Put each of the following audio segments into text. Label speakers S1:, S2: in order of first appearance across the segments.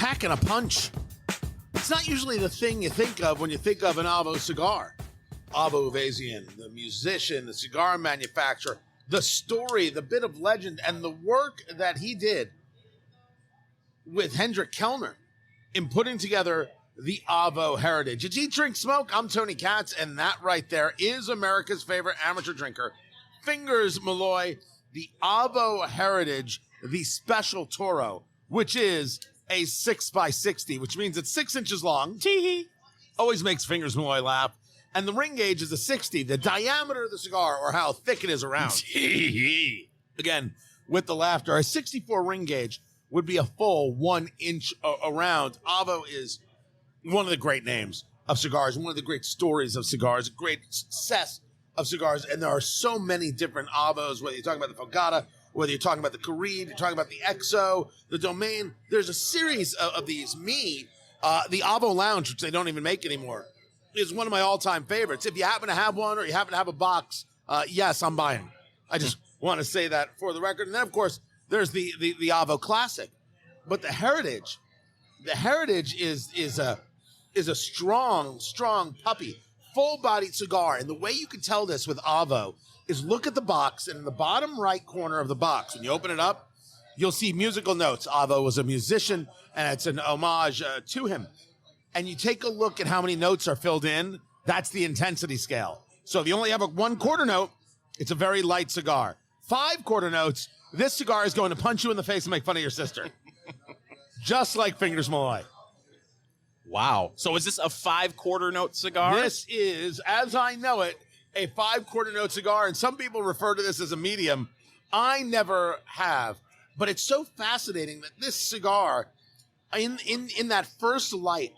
S1: packing a punch. It's not usually the thing you think of when you think of an AVO cigar. AVO Heritage, the musician, the cigar manufacturer, the story, the bit of legend, and the work that he did with Hendrik Kellner in putting together the AVO Heritage. It's Eat, Drink, Smoke. I'm Tony Katz, and that right there is America's favorite amateur drinker, Fingers Malloy, the AVO Heritage, the Special Toro, which is a 6x60, which means it's 6 inches long. Tee-hee. Always makes Fingers Malloy laugh. And the ring gauge is a 60, the diameter of the cigar, or how thick it is around. Tee-hee. Again, with the laughter, a 64 ring gauge would be a full 1 inch around. AVO is one of the great names of cigars, one of the great stories of cigars, great success of cigars. And there are so many different AVOs, whether you're talking about the Fogata, whether you're talking about the Carib, you're talking about the EXO, the Domain. There's a series of these. The AVO Lounge, which they don't even make anymore, is one of my all-time favorites. If you happen to have one or you happen to have a box, yes, I'm buying. I just want to say that for the record. And then, of course, there's the AVO Classic. But the Heritage is a strong puppy, full-bodied cigar. And the way you can tell this with AVO is look at the box, and in the bottom right corner of the box, when you open it up, you'll see musical notes. AVO was a musician, and it's an homage to him. And you take a look at how many notes are filled in, that's the intensity scale. So if you only have a 1/4 note, it's a very light cigar. 5/4 notes, this cigar is going to punch you in the face and make fun of your sister. Just like Fingers Malloy.
S2: Wow. So is this a 5/4 note cigar?
S1: This is, as I know it, a 5/4 note cigar, and some people refer to this as a medium. I never have, but it's so fascinating that this cigar, in that first light,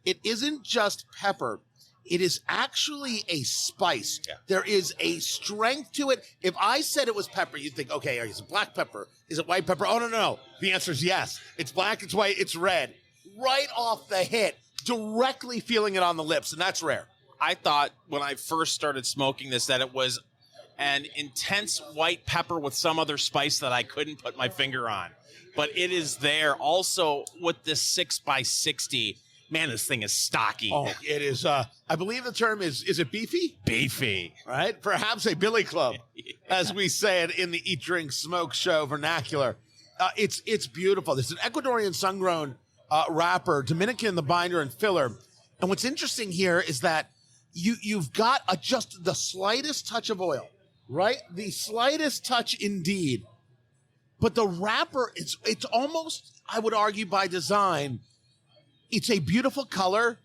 S1: it isn't just pepper. It is actually a spice. Yeah. There is a strength to it. If I said it was pepper, you'd think, okay, is it black pepper? Is it white pepper? Oh, no. The answer is yes. It's black, it's white, it's red. Right off the hit, directly feeling it on the lips, and that's rare.
S2: I thought when I first started smoking this that it was an intense white pepper with some other spice that I couldn't put my finger on. But it is there. Also, with this 6x60, man, this thing is stocky.
S1: Oh, it is. I believe the term is it beefy?
S2: Beefy.
S1: Right? Perhaps a billy club, as we say it in the Eat, Drink, Smoke show vernacular. It's beautiful. There's an Ecuadorian Sungrown wrapper, Dominican, the binder and filler. And what's interesting here is that you've got just the slightest touch of oil, right? The slightest touch indeed. But the wrapper, it's almost, I would argue by design, it's a beautiful color.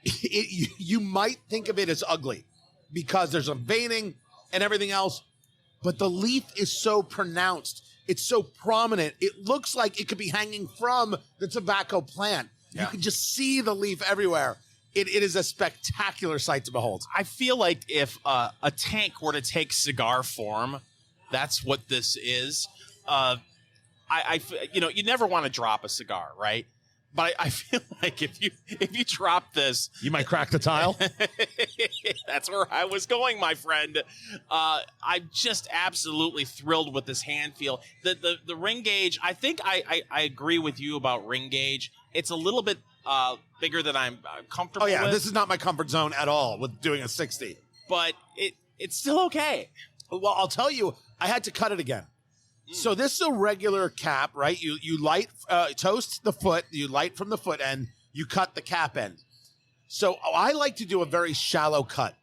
S1: You might think of it as ugly because there's a veining and everything else, but the leaf is so pronounced. It's so prominent. It looks like it could be hanging from the tobacco plant. Yeah. You can just see the leaf everywhere. It is a spectacular sight to behold.
S2: I feel like if a tank were to take cigar form, that's what this is. You never want to drop a cigar, right? But I feel like if you drop this,
S1: you might crack the tile.
S2: That's where I was going, my friend. I'm just absolutely thrilled with this hand feel. The ring gauge, I think I agree with you about ring gauge. It's a little bit bigger than I'm comfortable with.
S1: Oh, yeah, this is not my comfort zone at all with doing a 60.
S2: But it's still okay.
S1: Well, I'll tell you, I had to cut it again. So this is a regular cap, right? You light, toast the foot, you light from the foot end, you cut the cap end. So I like to do a very shallow cut,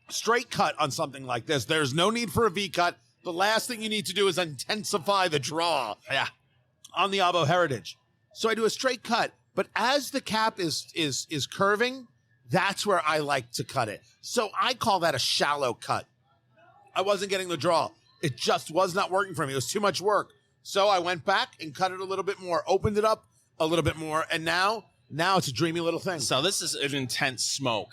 S1: straight cut on something like this. There's no need for a V cut. The last thing you need to do is intensify the draw on the AVO Heritage. So I do a straight cut, but as the cap is curving, that's where I like to cut it. So I call that a shallow cut. I wasn't getting the draw. It just was not working for me. It was too much work. So I went back and cut it a little bit more, opened it up a little bit more, and now it's a dreamy little thing.
S2: So this is an intense smoke.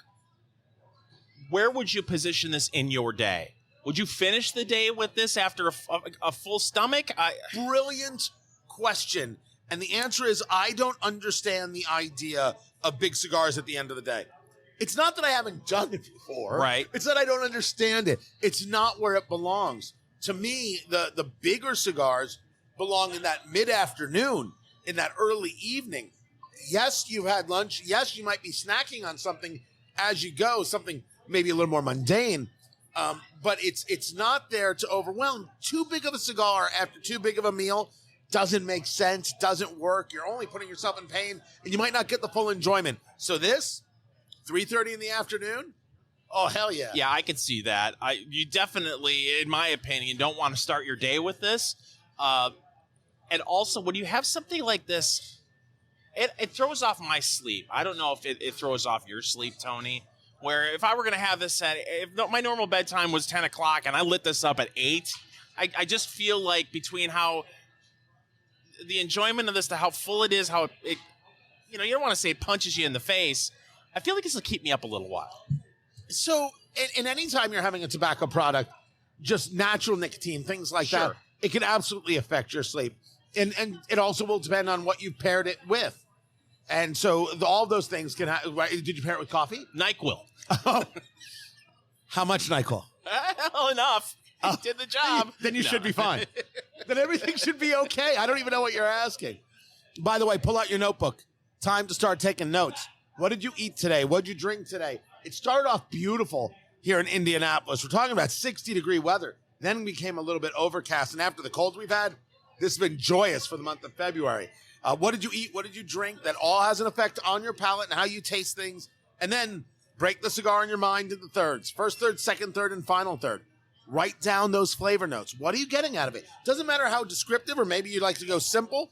S2: Where would you position this in your day? Would you finish the day with this after a full stomach?
S1: Brilliant question. And the answer is I don't understand the idea of big cigars at the end of the day. It's not that I haven't done it before.
S2: Right.
S1: It's that I don't understand it. It's not where it belongs. To me, the bigger cigars belong in that mid-afternoon. in that early evening. Yes, you've had lunch. Yes, you might be snacking on something as you go, something maybe a little more mundane. But it's not there to overwhelm. Too big of a cigar after too big of a meal doesn't make sense, doesn't work. You're only putting yourself in pain, and you might not get the full enjoyment. So this, 3:30 in the afternoon, oh, hell yeah.
S2: Yeah, I could see that. You definitely, in my opinion, don't want to start your day with this. And also, when you have something like this, it throws off my sleep. I don't know if it throws off your sleep, Tony. Where if I were going to have this my normal bedtime was 10 o'clock and I lit this up at 8, I just feel like between how the enjoyment of this, to how full it is, how it you don't want to say it punches you in the face. I feel like this will keep me up a little while.
S1: So, and any time you're having a tobacco product, just natural nicotine, things like that, it can absolutely affect your sleep. And it also will depend on what you paired it with. And so all those things can right? Did you pair it with coffee?
S2: NyQuil.
S1: How much NyQuil?
S2: Well, enough. It did the job.
S1: Then you should be fine. Then everything should be okay. I don't even know what you're asking. By the way, pull out your notebook. Time to start taking notes. What did you eat today? What did you drink today? It started off beautiful here in Indianapolis. We're talking about 60-degree weather. Then it became a little bit overcast. And after the cold we've had, this has been joyous for the month of February. What did you eat? What did you drink? That all has an effect on your palate and how you taste things. And then break the cigar in your mind into thirds. First third, second third, and final third. Write down those flavor notes. What are you getting out of it? Doesn't matter how descriptive, or maybe you'd like to go simple.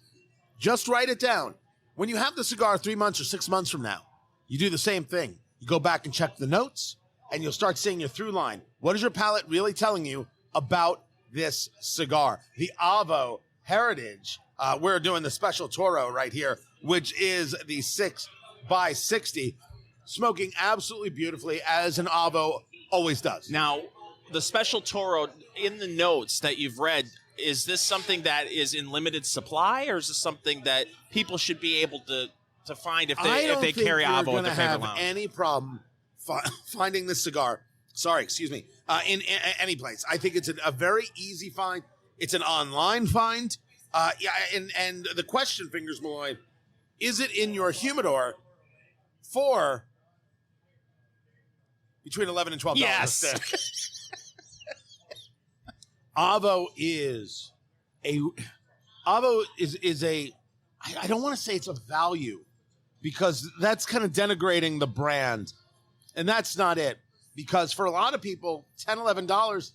S1: Just write it down. When you have the cigar 3 months or 6 months from now, you do the same thing. You go back and check the notes, and you'll start seeing your through line. What is your palate really telling you about this cigar? The AVO Heritage. We're doing the Special Toro right here, which is the 6x60. Smoking absolutely beautifully, as an AVO always does.
S2: Now, the Special Toro, in the notes that you've read, is this something that is in limited supply, or is this something that people should be able to find if they carry AVO at their favorite lounge? I don't think you're going to have any
S1: problem finding this cigar. In any place. I think it's a very easy find. It's an online find. And the question, Fingers Malloy, is it in your humidor for between $11 and $12 a stick? AVO is a I don't want to say it's a value, because that's kind of denigrating the brand, and that's not it. Because for a lot of people, $10, $11,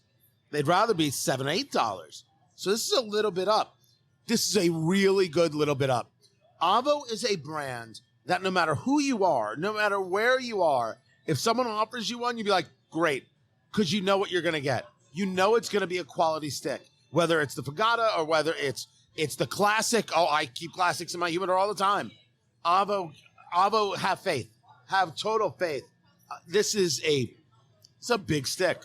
S1: they'd rather be $7, $8. So this is a little bit up. This is a really good little bit up. AVO is a brand that no matter who you are, no matter where you are, if someone offers you one, you'd be like, great, because you know what you're going to get. You know it's going to be a quality stick, whether it's the Fagata or whether it's the classic. Oh, I keep classics in my humidor all the time. AVO, have faith. Have total faith. It's a big stick.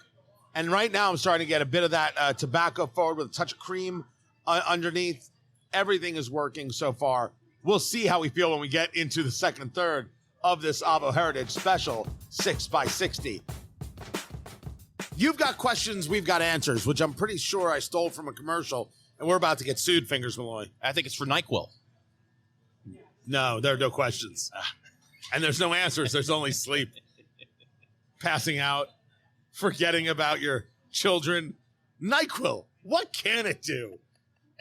S1: And right now I'm starting to get a bit of that tobacco forward with a touch of cream underneath. Everything is working so far. We'll see how we feel when we get into the second third of this AVO Heritage Special 6x60. You've got questions, we've got answers, which I'm pretty sure I stole from a commercial, and we're about to get sued, Fingers Malloy.
S2: I think it's for NyQuil.
S1: No, there are no questions. And there's no answers. There's only sleep. Passing out. Forgetting about your children. NyQuil. What can it do?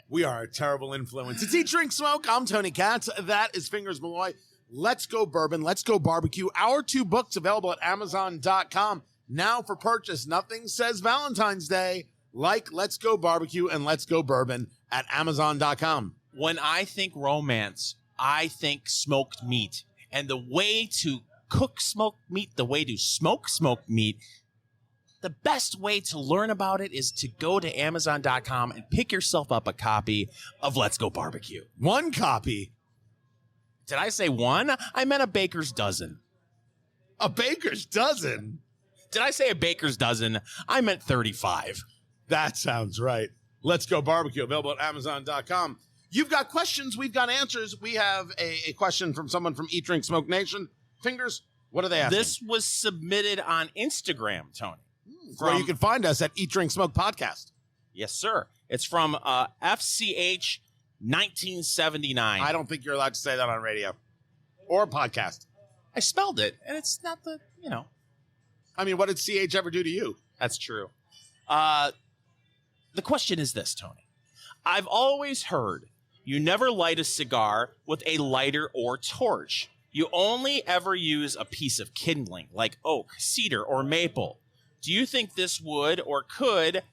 S1: We are a terrible influence. It's Eat, Drink, Smoke. I'm Tony Katz. That is Fingers Malloy. Let's Go Bourbon. Let's Go Barbecue. Our 2 books available at Amazon.com. Now for purchase. Nothing says Valentine's Day like Let's Go Barbecue and Let's Go Bourbon at Amazon.com.
S2: When I think romance, I think smoked meat. And the way to cook smoked meat, the way to smoke smoked meat, the best way to learn about it is to go to Amazon.com and pick yourself up a copy of Let's Go Barbecue.
S1: 1 copy?
S2: Did I say 1? I meant a baker's dozen.
S1: A baker's dozen?
S2: Did I say a baker's dozen? I meant 35.
S1: That sounds right. Let's Go Barbecue, available at Amazon.com. You've got questions. We've got answers. We have a question from someone from Eat, Drink, Smoke Nation. Fingers, what are they asking?
S2: This was submitted on Instagram, Tony.
S1: Where you can find us at Eat, Drink, Smoke Podcast.
S2: Yes, sir. It's from FCH 1979.
S1: I don't think you're allowed to say that on radio or podcast.
S2: I spelled it, and it's not
S1: I mean, what did CH ever do to you?
S2: That's true. The question is this, Tony. I've always heard you never light a cigar with a lighter or torch. You only ever use a piece of kindling, like oak, cedar, or maple. Do you think this would or could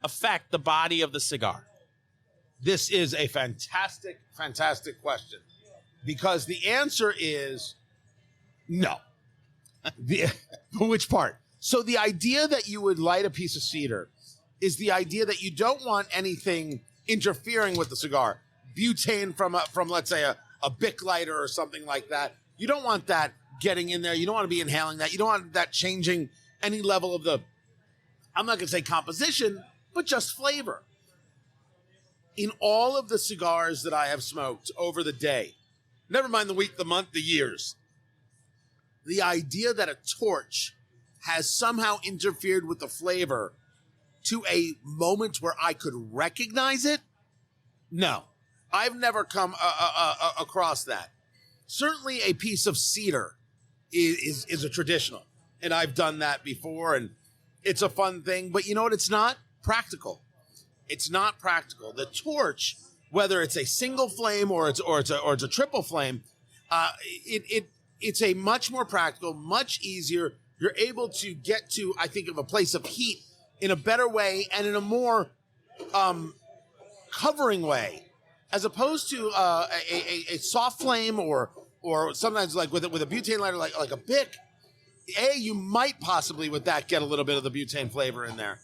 S2: affect the body of the cigar?
S1: This is a fantastic, fantastic question, because the answer is no. Which part? So the idea that you would light a piece of cedar is the idea that you don't want anything interfering with the cigar. Butane from let's say a Bic lighter or something like that. You don't want that getting in there. You don't want to be inhaling that. You don't want that changing any level of the, I'm not going to say composition, but just flavor. In all of the cigars that I have smoked over the day, never mind the week, the month, the years, the idea that a torch has somehow interfered with the flavor to a moment where I could recognize it, no. I've never come across that. Certainly a piece of cedar is a traditional, and I've done that before, and it's a fun thing, but you know what? It's not practical. It's not practical. The torch, whether it's a single flame or it's a triple flame, it's a much more practical, much easier. You're able to get to, I think, of a place of heat in a better way and in a more covering way, as opposed to a soft flame or sometimes like with a butane lighter like a Bic. You might possibly with that get a little bit of the butane flavor in there,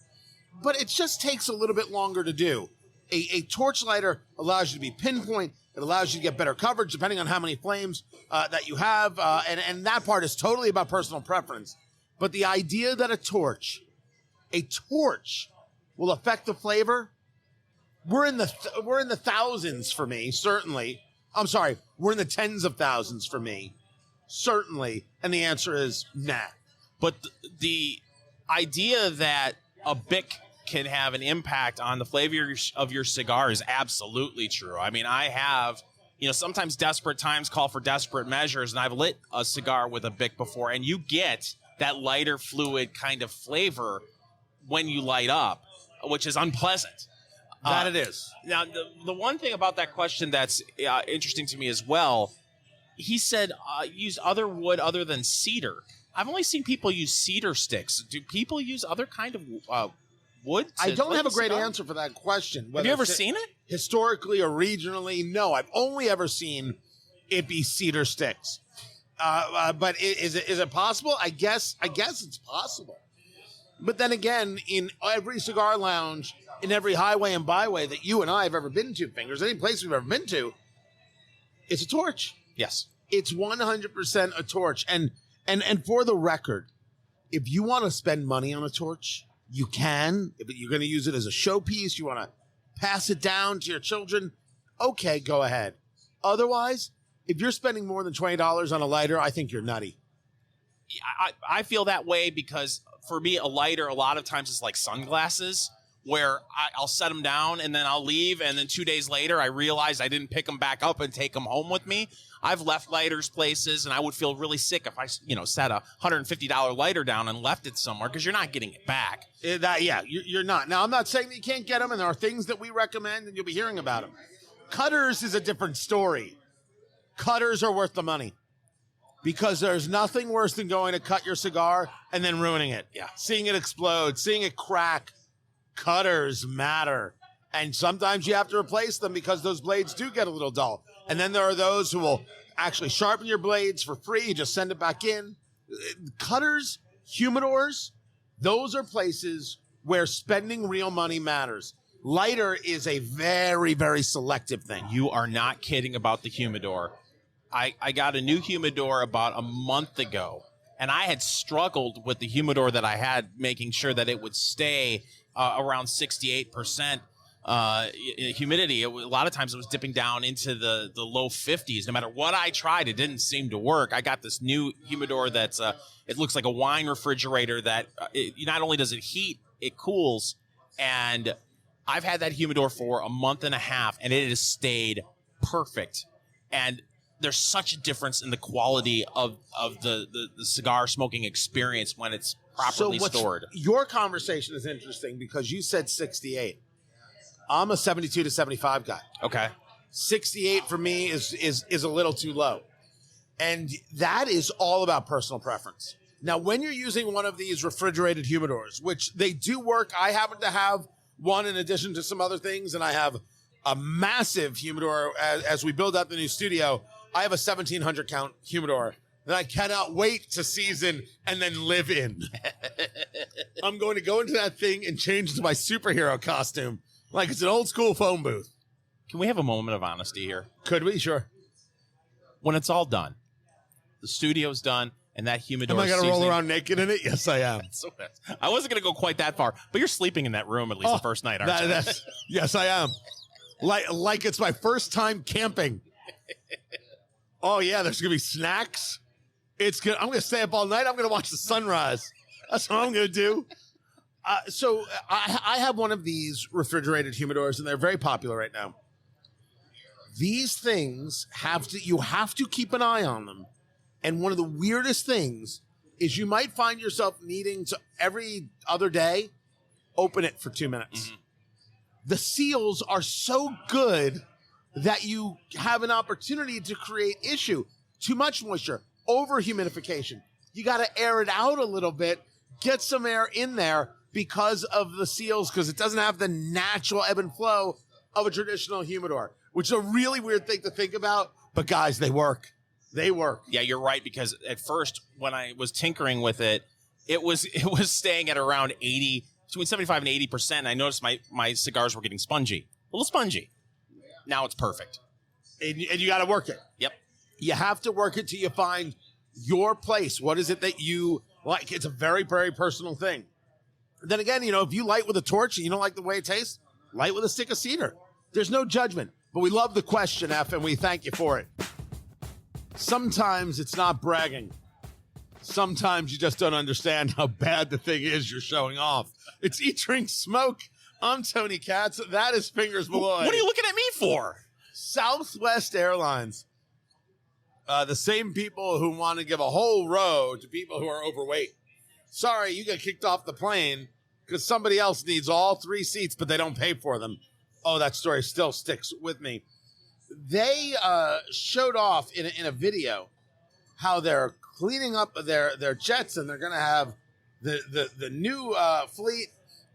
S1: but it just takes a little bit longer to do. A torch lighter allows you to be pinpoint. It allows you to get better coverage depending on how many flames that you have, and that part is totally about personal preference. But the idea that a torch will affect the flavor, we're in the thousands for me, certainly. I'm sorry, we're in the tens of thousands for me, certainly. And the answer is nah.
S2: But the idea that a Bic can have an impact on the flavor of your cigar is absolutely true. I mean, I have, sometimes desperate times call for desperate measures, and I've lit a cigar with a Bic before, and you get that lighter fluid kind of flavor when you light up, which is unpleasant.
S1: That it is.
S2: Now, the one thing about that question that's interesting to me as well, he said use other wood other than cedar. I've only seen people use cedar sticks. Do people use other kind of wood?
S1: I don't have a great answer for that question.
S2: Have you ever seen it?
S1: Historically or regionally, no. I've only ever seen it be cedar sticks. But is it possible? I guess it's possible. But then again, in every cigar lounge, in every highway and byway that you and I have ever been to, Fingers, any place we've ever been to, it's a torch.
S2: Yes.
S1: It's 100% a torch. And for the record, if you want to spend money on a torch, you can. If you're going to use it as a showpiece, you want to pass it down to your children, okay, go ahead. Otherwise, if you're spending more than $20 on a lighter, I think you're nutty.
S2: I feel that way because for me, a lighter a lot of times is like sunglasses, where I'll set them down and then I'll leave, and then 2 days later I realize I didn't pick them back up and take them home with me. I've left lighters places, and I would feel really sick if I set a $150 lighter down and left it somewhere, because you're not getting it back.
S1: You're not. Now, I'm not saying that you can't get them, and there are things that we recommend, and you'll be hearing about them. Cutters is a different story. Cutters are worth the money, because there's nothing worse than going to cut your cigar and then ruining it.
S2: Yeah.
S1: Seeing it explode, seeing it crack. Cutters matter. And sometimes you have to replace them because those blades do get a little dull. And then there are those who will actually sharpen your blades for free. You just send it back in. Cutters, humidors, those are places where spending real money matters. Lighter is a very, very selective thing.
S2: You are not kidding about the humidor. I got a new humidor about a month ago, and I had struggled with the humidor that I had, making sure that it would stay around 68% humidity. A lot of times it was dipping down into the low 50s. No matter what I tried, it didn't seem to work. I got this new humidor that's it looks like a wine refrigerator that not only does it heat, it cools. And I've had that humidor for a month and a half, and it has stayed perfect. And there's such a difference in the quality of the cigar smoking experience when it's properly stored.
S1: Your conversation is interesting because you said 68. I'm a 72 to 75 guy.
S2: Okay.
S1: 68 for me is a little too low. And that is all about personal preference. Now, when you're using one of these refrigerated humidors, which they do work, I happen to have one in addition to some other things, and I have a massive humidor as we build out the new studio. I have a 1,700 count humidor that I cannot wait to season and then live in. I'm going to go into that thing and change into my superhero costume like it's an old school phone booth.
S2: Can we have a moment of honesty here?
S1: Could we? Sure.
S2: When it's all done, the studio's done, and that humidor.
S1: Am I going to roll around naked in it? Yes, I am.
S2: I wasn't going to go quite that far, but you're sleeping in that room at least the first night, aren't you?
S1: Yes, I am. Like it's my first time camping. Oh yeah, there's going to be snacks. I'm going to stay up all night. I'm going to watch the sunrise. That's what I'm going to do. So I have one of these refrigerated humidors, and they're very popular right now. These things you have to keep an eye on them. And one of the weirdest things is you might find yourself needing to every other day open it for 2 minutes. Mm-hmm. The seals are so good that you have an opportunity to create issue. Too much moisture, over humidification. You got to air it out a little bit, get some air in there because of the seals, because it doesn't have the natural ebb and flow of a traditional humidor, which is a really weird thing to think about. But guys, they work. They work.
S2: Yeah, you're right, because at first when I was tinkering with it, it was staying at around 80, between 75 and 80%. And I noticed my cigars were getting spongy, a little spongy. Now it's perfect.
S1: And you got to work it.
S2: Yep.
S1: You have to work it till you find your place. What is it that you like? It's a very, very personal thing. Then again, if you light with a torch and you don't like the way it tastes, light with a stick of cedar. There's no judgment. But we love the question, F, and we thank you for it. Sometimes it's not bragging. Sometimes you just don't understand how bad the thing is you're showing off. It's Eat, Drink, Smoke. I'm Tony Katz. That is Fingers Malloy.
S2: What are you looking at me for?
S1: Southwest Airlines. The same people who want to give a whole row to people who are overweight. Sorry, you got kicked off the plane because somebody else needs all 3 seats, but they don't pay for them. Oh, that story still sticks with me. They showed off in a video how they're cleaning up their jets, and they're going to have the new fleet,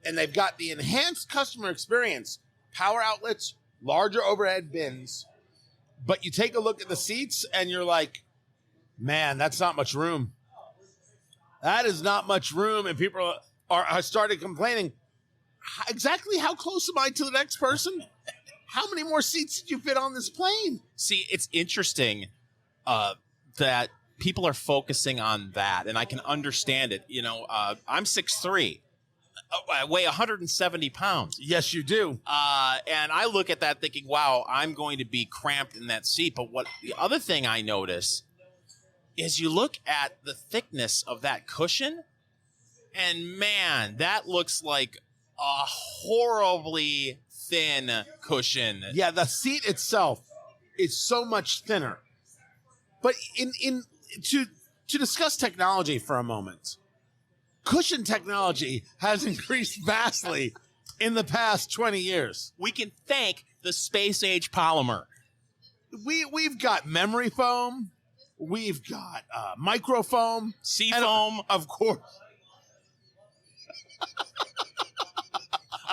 S1: and they've got the enhanced customer experience, power outlets, larger overhead bins. But you take a look at the seats, and you're like, man, that's not much room. That is not much room, and people are started complaining. Exactly how close am I to the next person? How many more seats did you fit on this plane?
S2: See, it's interesting that people are focusing on that, and I can understand it. I'm 6'3". I weigh 170 pounds.
S1: Yes, you do.
S2: And I look at that thinking, wow, I'm going to be cramped in that seat. But the other thing I notice is you look at the thickness of that cushion, and man, that looks like a horribly thin cushion.
S1: Yeah, the seat itself is so much thinner. But to discuss technology for a moment, cushion technology has increased vastly in the past 20 years.
S2: We can thank the space-age polymer.
S1: We've got memory foam. We've got microfoam.
S2: Seafoam.
S1: Of course.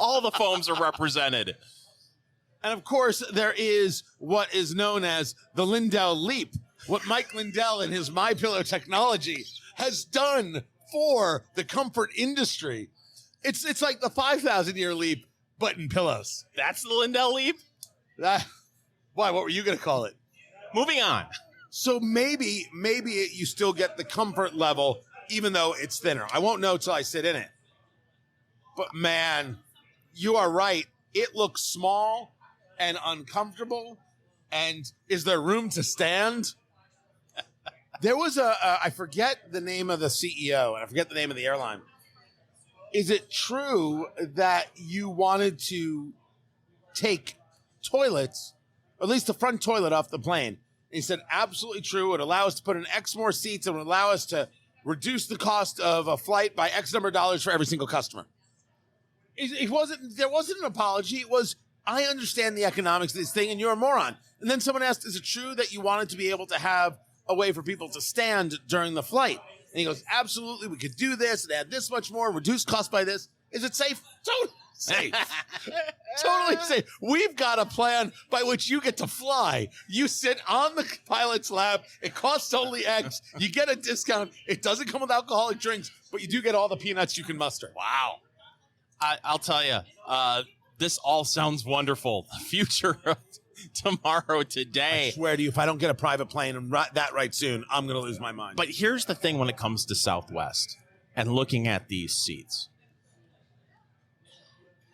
S2: All the foams are represented.
S1: And of course, there is what is known as the Lindell Leap. What Mike Lindell and his MyPillow technology has done for the comfort industry. It's like the 5,000-year leap, but in pillows.
S2: That's the Lindell Leap?
S1: Why? What were you going to call it?
S2: Moving on.
S1: So maybe you still get the comfort level, even though it's thinner. I won't know till I sit in it. But man, you are right. It looks small and uncomfortable. And is there room to stand? There was I forget the name of the CEO, and I forget the name of the airline. Is it true that you wanted to take toilets, or at least the front toilet off the plane. And he said, absolutely true. It would allow us to put in X more seats and would allow us to reduce the cost of a flight by X number of dollars for every single customer. There wasn't an apology. It was, I understand the economics of this thing and you're a moron. And then someone asked, is it true that you wanted to be able to have a way for people to stand during the flight? And he goes, absolutely, we could do this and add this much more, reduce cost by this. Is it safe? Totally safe. Totally safe. We've got a plan by which you get to fly. You sit on the pilot's lap. It costs only X. You get a discount. It doesn't come with alcoholic drinks, but you do get all the peanuts you can muster.
S2: Wow. I'll tell you, this all sounds wonderful. The future of tomorrow, today.
S1: I swear to you, if I don't get a private plane and that right soon, I'm going to lose my mind.
S2: But here's the thing when it comes to Southwest and looking at these seats.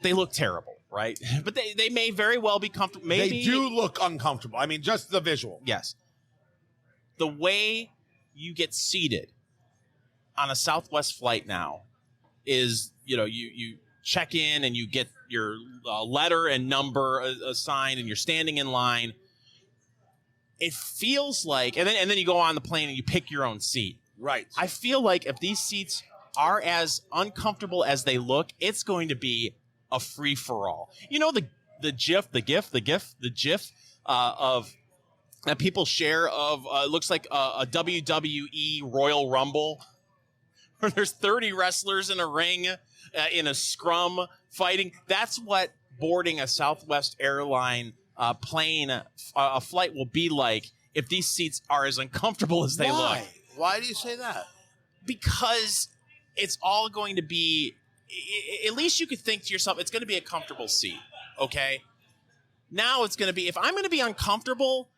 S2: They look terrible, right? But they may very well be comfortable. Maybe
S1: they do look uncomfortable. I mean, just the visual.
S2: Yes. The way you get seated on a Southwest flight now is, you check in and you get your letter and number assigned and you're standing in line. It feels like, and then you go on the plane and you pick your own seat.
S1: Right.
S2: I feel like if these seats are as uncomfortable as they look, it's going to be a free for all. The GIF of that people share of looks like a WWE Royal Rumble where there's 30 wrestlers in a ring in a scrum fighting. That's what boarding a Southwest airline plane, a flight will be like if these seats are as uncomfortable as they look.
S1: Why do you say that?
S2: Because it's all going to be, at least you could think to yourself, it's going to be a comfortable seat, okay? Now it's going to be, if I'm going to be uncomfortable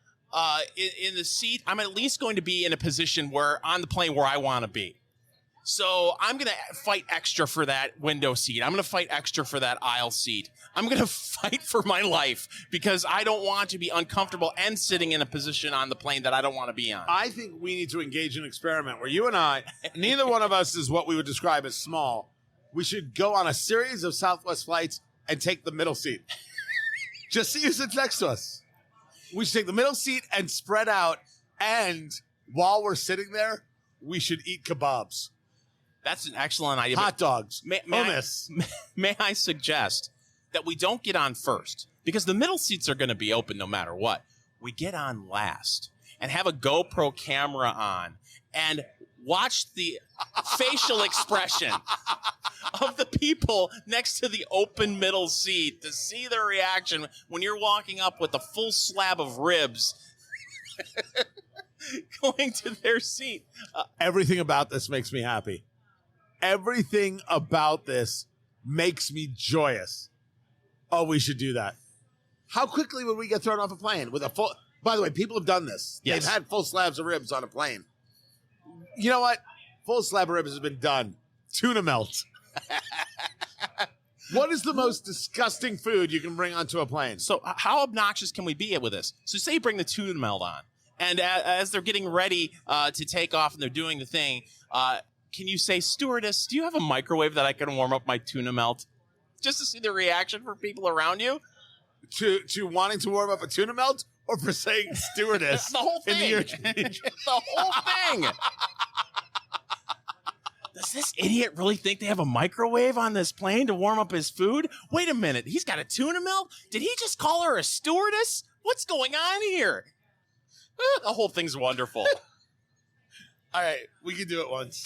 S2: in the seat, I'm at least going to be in a position where on the plane where I want to be. So I'm going to fight extra for that window seat. I'm going to fight extra for that aisle seat. I'm going to fight for my life because I don't want to be uncomfortable and sitting in a position on the plane that I don't want to be on.
S1: I think we need to engage in an experiment where you and I, neither one of us is what we would describe as small. We should go on a series of Southwest flights and take the middle seat. Just see who sits next to us. We should take the middle seat and spread out. And while we're sitting there, we should eat kebabs.
S2: That's an excellent idea.
S1: Hot dogs.
S2: Hummus. May I suggest that we don't get on first? Because the middle seats are going to be open no matter what. We get on last and have a GoPro camera on and watch the facial expression of the people next to the open middle seat to see their reaction when you're walking up with a full slab of ribs going to their seat.
S1: Everything about this makes me happy. Everything about this makes me joyous. Oh, we should do that. How quickly would we get thrown off a plane with a full... By the way, people have done this.
S2: Yes.
S1: They've had full slabs of ribs on a plane. You know what? Full slab of ribs has been done. Tuna melt. What is the most disgusting food you can bring onto a plane?
S2: So how obnoxious can we be with this? So say you bring the tuna melt on, and as they're getting ready to take off and they're doing the thing, can you say, stewardess, do you have a microwave that I can warm up my tuna melt? Just to see the reaction for people around you?
S1: To wanting to warm up a tuna melt, or for saying stewardess?
S2: The whole thing. The whole thing. Does this idiot really think they have a microwave on this plane to warm up his food? Wait a minute. He's got a tuna melt? Did he just call her a stewardess? What's going on here? The whole thing's wonderful.
S1: All right, we can do it once.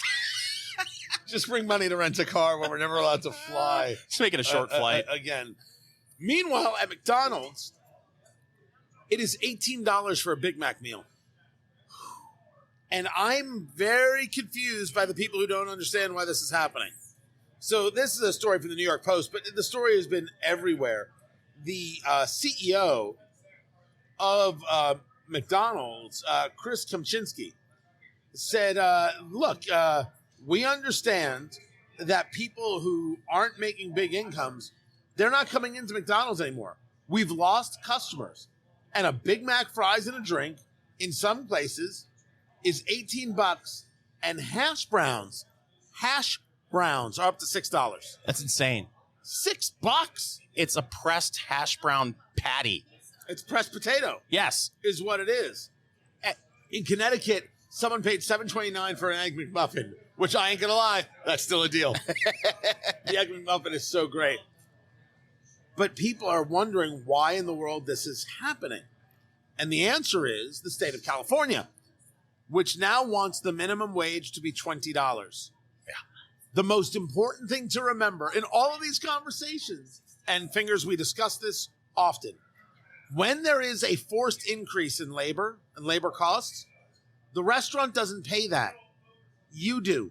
S1: Just bring money to rent a car when we're never allowed to fly.
S2: Just make it a short flight.
S1: Again. Meanwhile, at McDonald's, it is $18 for a Big Mac meal. And I'm very confused by the people who don't understand why this is happening. So this is a story from the New York Post, but the story has been everywhere. The CEO of McDonald's, Chris Kempczinski, said, look, we understand that people who aren't making big incomes, they're not coming into McDonald's anymore. We've lost customers. And a Big Mac, fries, and a drink in some places is $18, and hash browns are up to $6.
S2: That's insane.
S1: $6.
S2: It's a pressed hash brown patty.
S1: It's pressed potato.
S2: Yes.
S1: Is what it is. In Connecticut, someone paid $7.29 for an Egg McMuffin, which I ain't gonna lie, that's still a deal. The Egg McMuffin is so great. But people are wondering why in the world this is happening. And the answer is the state of California, which now wants the minimum wage to be $20.
S2: Yeah.
S1: The most important thing to remember in all of these conversations, and Fingers, we discuss this often, when there is a forced increase in labor and labor costs, the restaurant doesn't pay that. You do.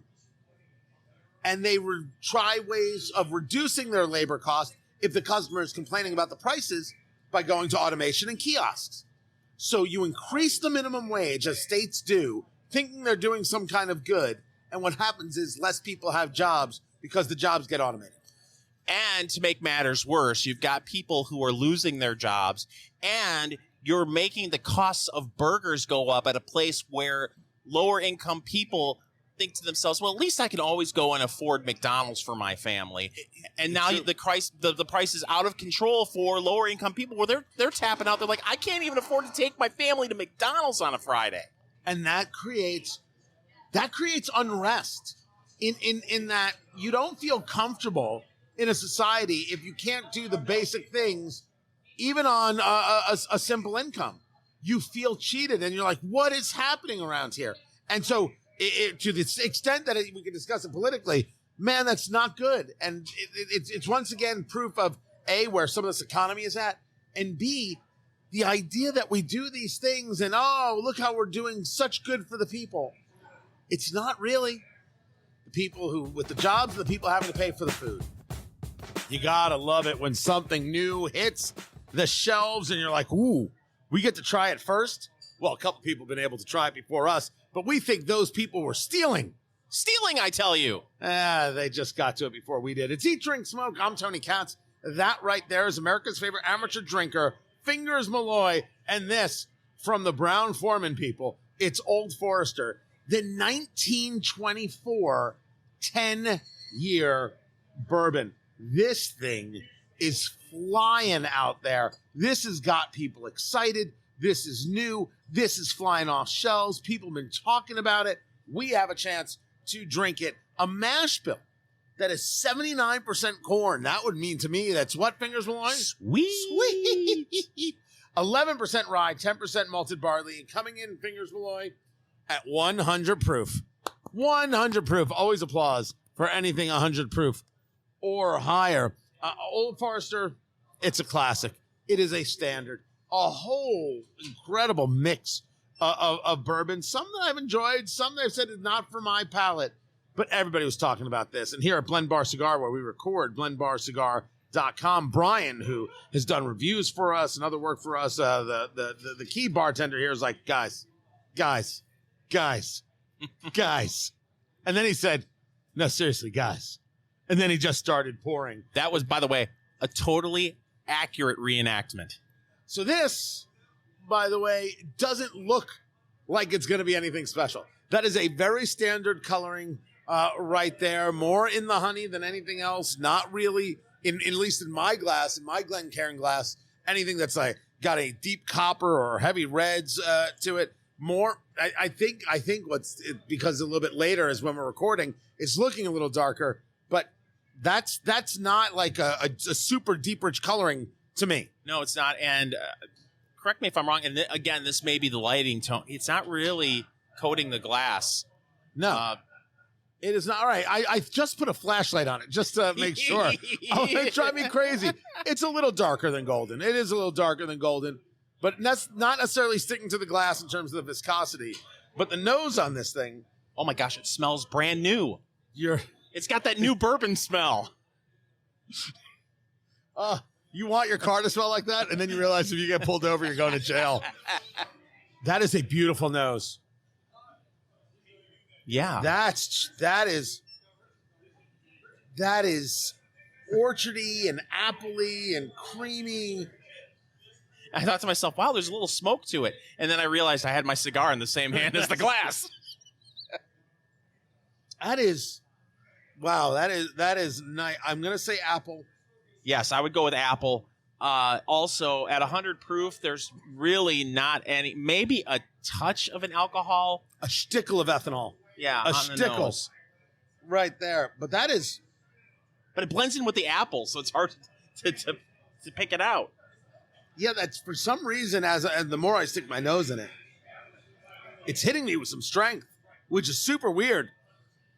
S1: And they try ways of reducing their labor costs if the customer is complaining about the prices by going to automation and kiosks. So you increase the minimum wage, as states do, thinking they're doing some kind of good. And what happens is less people have jobs because the jobs get automated.
S2: And to make matters worse, you've got people who are losing their jobs, and you're making the costs of burgers go up at a place where lower income people think to themselves, well, at least I can always go and afford McDonald's for my family. And now the price is out of control for lower income people where they're tapping out. They're like, I can't even afford to take my family to McDonald's on a Friday.
S1: And that creates unrest in that you don't feel comfortable in a society if you can't do the basic things, even on a simple income. You feel cheated, and you're like, what is happening around here? And so to the extent that we can discuss it politically, man, that's not good. And it's once again proof of, A, where some of this economy is at, and B, the idea that we do these things and, oh, look how we're doing such good for the people. It's not really. The people who, with the jobs, the people having to pay for the food. You gotta love it when something new hits the shelves and you're like, ooh, we get to try it first? Well, a couple people have been able to try it before us, but we think those people were stealing.
S2: Stealing, I tell you.
S1: They just got to it before we did. It's Eat, Drink, Smoke. I'm Tony Katz. That right there is America's favorite amateur drinker, Fingers Malloy, and this from the Brown Foreman people. It's Old Forester, the 1924 10-year bourbon. This thing is flying out there. This has got people excited. This is new. This is flying off shelves. People have been talking about it. We have a chance to drink it. A mash bill that is 79% corn. That would mean to me that's what, Fingers Malloy?
S2: Sweet.
S1: 11% rye, 10% malted barley. And coming in, Fingers Malloy, at 100 proof. 100 proof. Always applause for anything 100 proof or higher. Old Forester, it's a classic. It is a standard. A whole incredible mix of bourbon. Some that I've enjoyed, some that I've said is not for my palate, but everybody was talking about this. And here at Blend Bar Cigar, where we record, blendbarcigar.com, Brian, who has done reviews for us and other work for us, the key bartender here is like, guys. And then he said, no, seriously, guys. And then he just started pouring.
S2: That was, by the way, a totally accurate reenactment.
S1: So this, by the way, doesn't look like it's going to be anything special. That is a very standard coloring right there. More in the honey than anything else. Not really, at least in my glass, in my Glencairn glass, anything that's like got a deep copper or heavy reds to it. More, I think because a little bit later is when we're recording, it's looking a little darker. But that's not like a super deep, rich coloring to me.
S2: No, it's not. And correct me if I'm wrong. And again, this may be the lighting tone. It's not really coating the glass.
S1: No, it is not. All right, I just put a flashlight on it just to make sure. Oh, it drive me crazy. It's a little darker than golden. It is a little darker than golden, but that's not necessarily sticking to the glass in terms of the viscosity. But the nose on this thing,
S2: oh my gosh, it smells brand new. It's got that new bourbon smell.
S1: You want your car to smell like that, and then you realize if you get pulled over, you're going to jail. That is a beautiful nose.
S2: Yeah.
S1: That is orchardy and appley and creamy.
S2: I thought to myself, wow, there's a little smoke to it. And then I realized I had my cigar in the same hand as the glass.
S1: That is nice. I'm going to say apple.
S2: Yes, I would go with apple. Also, at 100 proof, there's really not any, maybe a touch of an alcohol.
S1: A shtickle of ethanol.
S2: Yeah,
S1: a shtickle. Right there. But
S2: it blends in with the apple, so it's hard to pick it out.
S1: Yeah, that's for some reason, as the more I stick my nose in it, it's hitting me with some strength, which is super weird.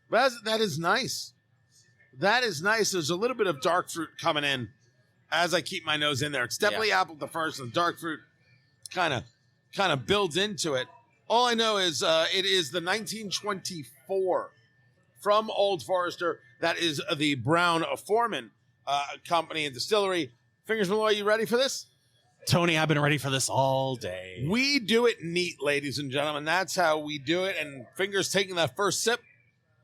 S1: But that is nice. That is nice. There's a little bit of dark fruit coming in as I keep my nose in there. It's definitely apple at the first, and dark fruit kind of builds into it. All I know is it is the 1924 from Old Forester. That is the Brown Foreman company and distillery. Fingers Malloy, you ready for this?
S2: Tony, I've been ready for this all day.
S1: We do it neat, ladies and gentlemen. That's how we do it. And Fingers taking that first sip.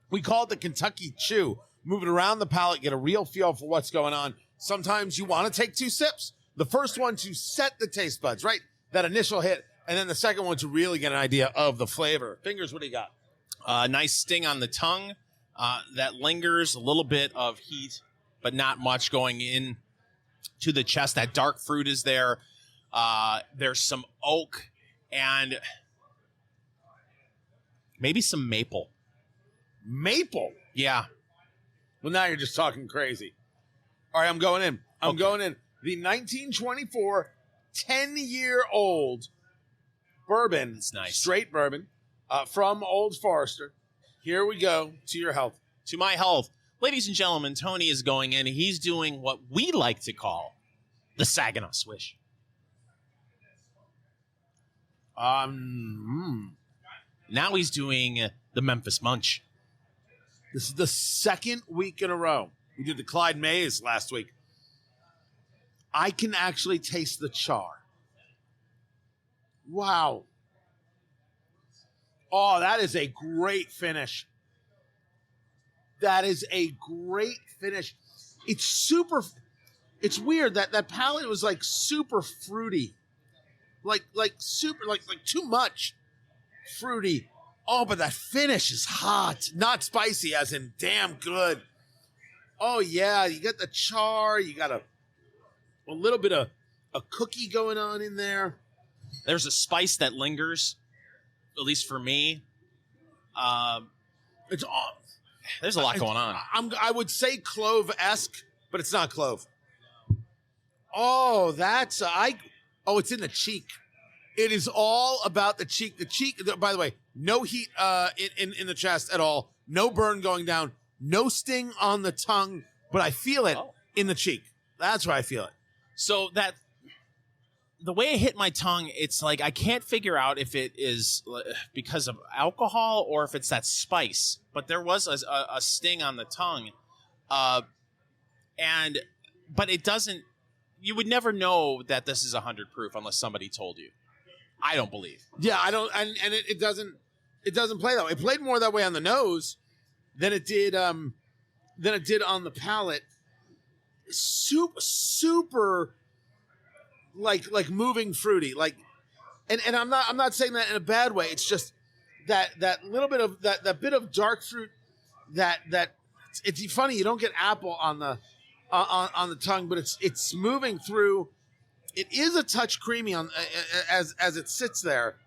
S1: We call it the Kentucky Chew. Move it around the palate, get a real feel for what's going on. Sometimes you want to take 2 sips. The first one to set the taste buds, right? That initial hit. And then the second one to really get an idea of the flavor. Fingers, what do you got?
S2: Nice sting on the tongue. That lingers, a little bit of heat, but not much going in to the chest. That dark fruit is there. There's some oak and maybe some maple.
S1: Maple?
S2: Yeah.
S1: Well, now you're just talking crazy. All right, I'm going in. I'm going in. The 1924 10-year-old bourbon.
S2: It's nice.
S1: Straight bourbon from Old Forester. Here we go. To your health.
S2: To my health. Ladies and gentlemen, Tony is going in. He's doing what we like to call the Saginaw Swish. Now he's doing the Memphis Munch.
S1: This is the second week in a row. We did the Clyde Mays last week. I can actually taste the char. Wow. Oh, that is a great finish. That is a great finish. It's weird that palate was like super fruity. Like too much fruity. Oh, but that finish is hot. Not spicy, as in damn good. Oh, yeah. You got the char. You got a little bit of a cookie going on in there.
S2: There's a spice that lingers, at least for me.
S1: It's all.
S2: There's a lot going on.
S1: I would say clove-esque, but it's not clove. Oh, it's in the cheek. It is all about the cheek. The cheek, by the way, no heat in the chest at all. No burn going down. No sting on the tongue, but I feel it in the cheek. That's where I feel it.
S2: So the way it hit my tongue, it's like I can't figure out if it is because of alcohol or if it's that spice. But there was a sting on the tongue, but it doesn't. You would never know that this is 100 proof unless somebody told you. I don't believe.
S1: Yeah, I don't, and it doesn't play that way. It played more that way on the nose than it did on the palate. Super like moving fruity. Like, and I'm not saying that in a bad way. It's just that little bit of that bit of dark fruit that it's funny. You don't get apple on the tongue, but it's moving through. It is a touch creamy on as it sits there.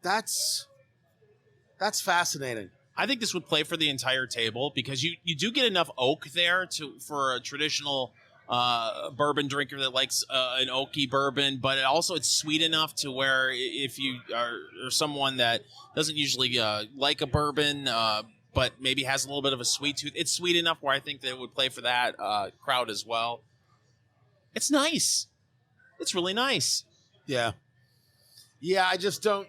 S1: That's fascinating.
S2: I think this would play for the entire table because you do get enough oak there for a traditional bourbon drinker that likes an oaky bourbon, but it's sweet enough to where if you are someone that doesn't usually like a bourbon, but maybe has a little bit of a sweet tooth, it's sweet enough where I think that it would play for that crowd as well. It's nice. It's really nice.
S1: Yeah. Yeah, I just don't.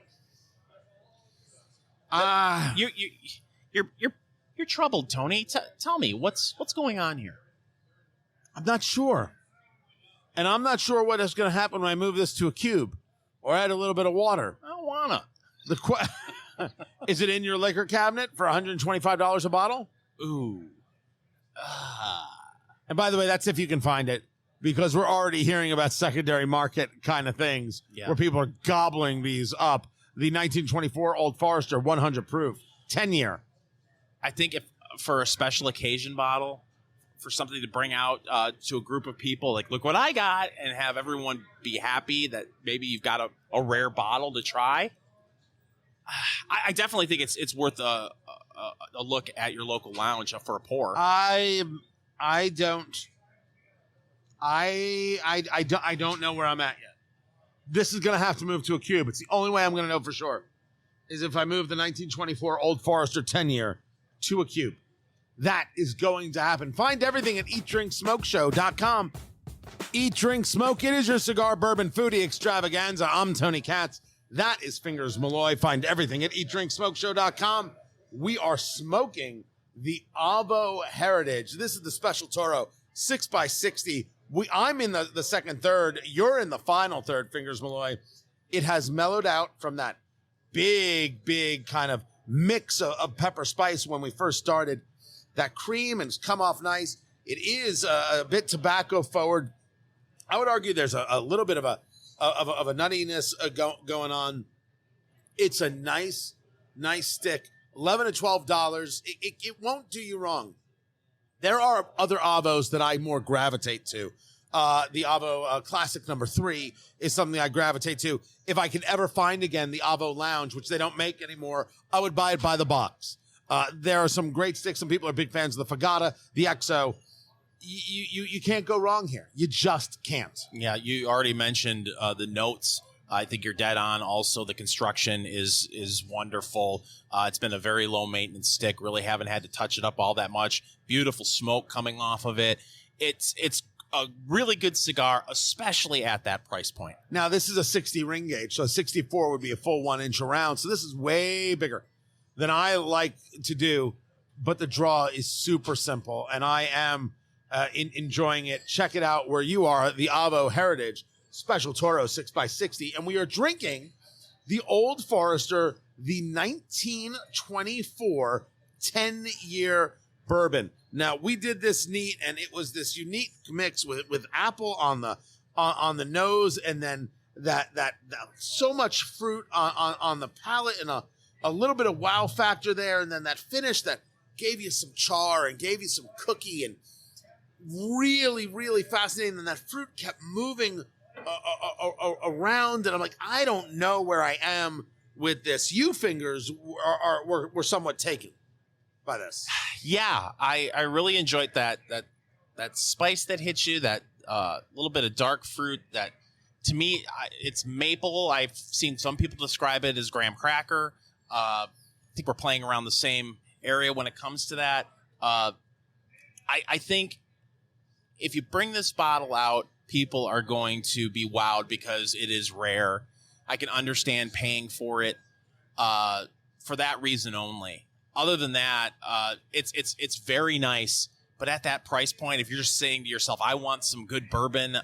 S2: You're troubled, Tony. Tell me what's going on here.
S1: I'm not sure, and I'm not sure what is going to happen when I move this to a cube or add a little bit of water.
S2: I don't wanna.
S1: Is it in your liquor cabinet for $125 a bottle?
S2: Ooh.
S1: And by the way, that's if you can find it, because we're already hearing about secondary market kind of things where people are gobbling these up. The 1924 Old Forester 100 proof, 10-year.
S2: I think if for a special occasion bottle, for something to bring out to a group of people, like, look what I got, and have everyone be happy that maybe you've got a rare bottle to try. I definitely think it's worth a look at your local lounge for a pour.
S1: I don't know where I'm at yet. This is going to have to move to a cube. It's the only way I'm going to know for sure is if I move the 1924 Old Forester 10-year to a cube. That is going to happen. Find everything at eatdrinksmokeshow.com. Eat, Drink, Smoke. It is your cigar, bourbon, foodie extravaganza. I'm Tony Katz. That is Fingers Malloy. Find everything at eatdrinksmokeshow.com. We are smoking the AVO Heritage. This is the Special Toro 6x60. I'm in the second third. You're in the final third, Fingers Malloy. It has mellowed out from that big kind of mix of pepper spice when we first started. That cream and it's come off nice. It is a bit tobacco forward. I would argue there's a little bit of a nuttiness going on. It's a nice stick. $11 to $12. It won't do you wrong. There are other AVOs that I more gravitate to. The AVO Classic number 3 is something I gravitate to. If I could ever find again the AVO Lounge, which they don't make anymore, I would buy it by the box. There are some great sticks. Some people are big fans of the Fagata, the XO. You can't go wrong here. You just can't.
S2: Yeah, you already mentioned the notes. I think you're dead on. Also, the construction is wonderful. It's been a very low maintenance stick. Really haven't had to touch it up all that much. Beautiful smoke coming off of it. It's a really good cigar, especially at that price point.
S1: Now, this is a 60 ring gauge, so a 64 would be a full 1 inch around. So this is way bigger than I like to do, but the draw is super simple, and I am enjoying it. Check it out where you are, the AVO Heritage Special Toro 6x60, and we are drinking the Old Forester, the 1924 10-year bourbon. Now, we did this neat, and it was this unique mix with apple on the nose, and then that so much fruit on the palate, and a little bit of wow factor there, and then that finish that gave you some char and gave you some cookie, and really, really fascinating. And that fruit kept moving around, and I'm like, I don't know where I am with this. You, Fingers, were somewhat taken by this.
S2: Yeah, I really enjoyed that spice that hits you, that little bit of dark fruit that, to me, it's maple. I've seen some people describe it as graham cracker. I think we're playing around the same area when it comes to that. I think if you bring this bottle out, people are going to be wowed because it is rare. I can understand paying for it for that reason only. Other than that, it's very nice. But at that price point, if you're just saying to yourself, I want some good bourbon,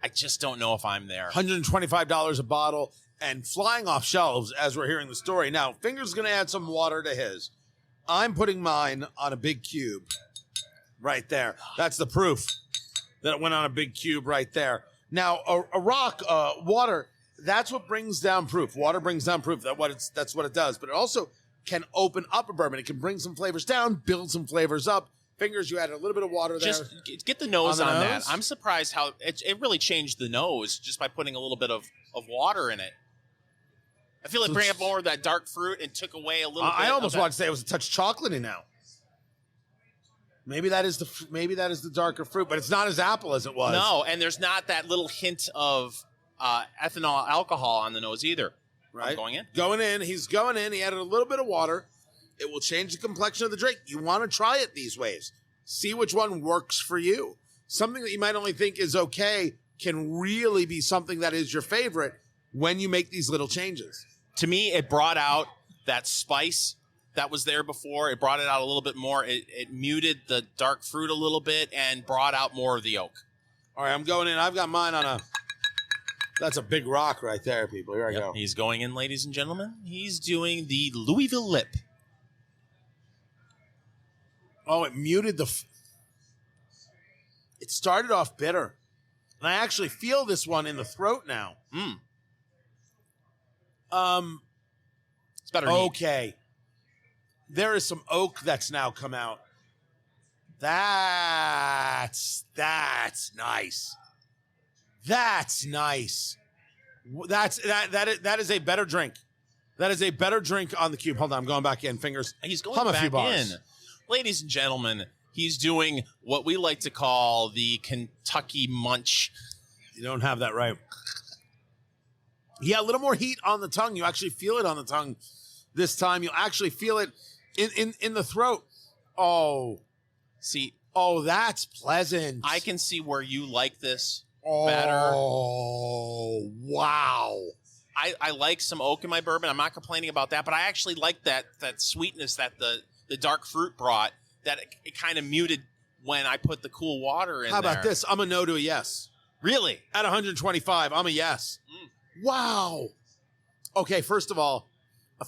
S2: I just don't know if I'm there.
S1: $125 a bottle and flying off shelves as we're hearing the story. Now, Fingers is going to add some water to his. I'm putting mine on a big cube right there. That's the proof that it went on a big cube right there. Now, a rock, water, that's what brings down proof. Water brings down proof. That's what it does. But it also can open up a bourbon. It can bring some flavors down, build some flavors up. Fingers, you added a little bit of water there.
S2: Just get the nose on that. I'm surprised how it really changed the nose just by putting a little bit of water in it. I feel like bringing up more of that dark fruit and took away a little bit.
S1: I almost wanted to say it was a touch chocolatey now. Maybe that is the darker fruit, but it's not as apple as it was.
S2: No, and there's not that little hint of ethanol alcohol on the nose either.
S1: Right.
S2: I'm going in.
S1: He's going in. He added a little bit of water. It will change the complexion of the drink. You want to try it these ways. See which one works for you. Something that you might only think is okay can really be something that is your favorite when you make these little changes.
S2: To me, it brought out that spice that was there before. It brought it out a little bit more. It muted the dark fruit a little bit and brought out more of the oak.
S1: All right, I'm going in. I've got mine on that's a big rock right there, people. Here I go.
S2: He's going in, ladies and gentlemen. He's doing the Louisville Lip.
S1: Oh, it muted it started off bitter. And I actually feel this one in the throat now.
S2: It's better.
S1: Okay. there is some oak that's now come out. That's nice. That's nice. That is a better drink. That is a better drink on the cube. Hold on, I'm going back in. Fingers.
S2: He's going
S1: Hum a
S2: back
S1: few bars.
S2: in. Ladies and gentlemen, he's doing what we like to call the Kentucky Munch.
S1: You don't have that right. Yeah, a little more heat on the tongue. You actually feel it on the tongue this time. You'll actually feel it in the throat. Oh.
S2: See.
S1: Oh, that's pleasant.
S2: I can see where you like this
S1: Oh,
S2: better.
S1: Wow.
S2: I like some oak in my bourbon. I'm not complaining about that, but I actually like that sweetness that the dark fruit brought, that it kind of muted when I put the cool water in there.
S1: How about this? I'm a no to a yes.
S2: Really?
S1: At 125, I'm a yes. Wow. Okay, first of all,